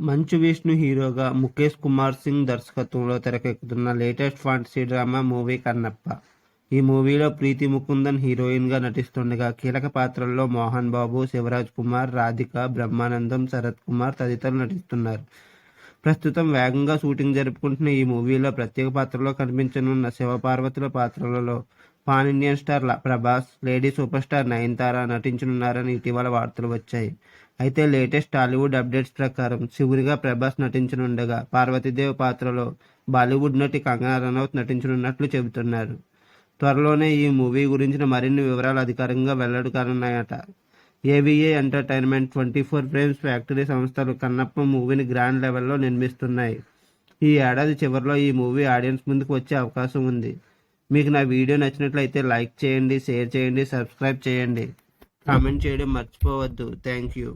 మంచు విష్ణు హీరోగా ముఖేష్ కుమార్ సింగ్ దర్శకత్వంలో తెరకెక్కుతున్న latest fantasy drama movie Kannappa. ఈ మూవీలో ప్రీతి ముకుందన్ హీరోయిన్గా నటిస్తుండగా కీలక పాత్రల్లో మోహన్ బాబు, శివరాజ్ కుమార్, రాధిక, బ్రహ్మానందం, శరత్ కుమార్ తదితరులు నటిస్తున్నారు. ప్రస్తుతం వేగంగా షూటింగ్ జరుపుకుంటున్న ఈ మూవీలో ప్రత్యేక పాత్రలో కనిపించనున్న శివపార్వతుల పాత్రలలో pan Indian star Prabhas, lady super star Nayanthara నటించనున్నారని ఇటీవల వార్తలు వచ్చాయి. అయితే లేటెస్ట్ టాలీవుడ్ అప్డేట్స్ ప్రకారం శివుడిగా ప్రభాస్ నటించనుండగా పార్వతీదేవి పాత్రలో బాలీవుడ్ నటి కంగనా రనౌత్ నటించనున్నట్లు చెబుతున్నారు. త్వరలోనే ఈ మూవీ గురించిన మరిన్ని వివరాలు అధికారికంగా వెల్లడి కానున్నాయట. ఏవిఏ ఎంటర్టైన్మెంట్, 24 ఫ్రేమ్స్ ఫ్యాక్టరీ సంస్థలు కన్నప్ప మూవీని గ్రాండ్ లెవెల్లో నిర్మిస్తున్నాయి. ఈ ఏడాది చివరిలో ఈ మూవీ ఆడియన్స్ ముందుకు వచ్చే అవకాశం ఉంది. మీకు నా వీడియో నచ్చినట్లయితే లైక్ చేయండి, షేర్ చేయండి, సబ్స్క్రైబ్ చేయండి, కామెంట్ చేయడం మర్చిపోవద్దు. Thank you.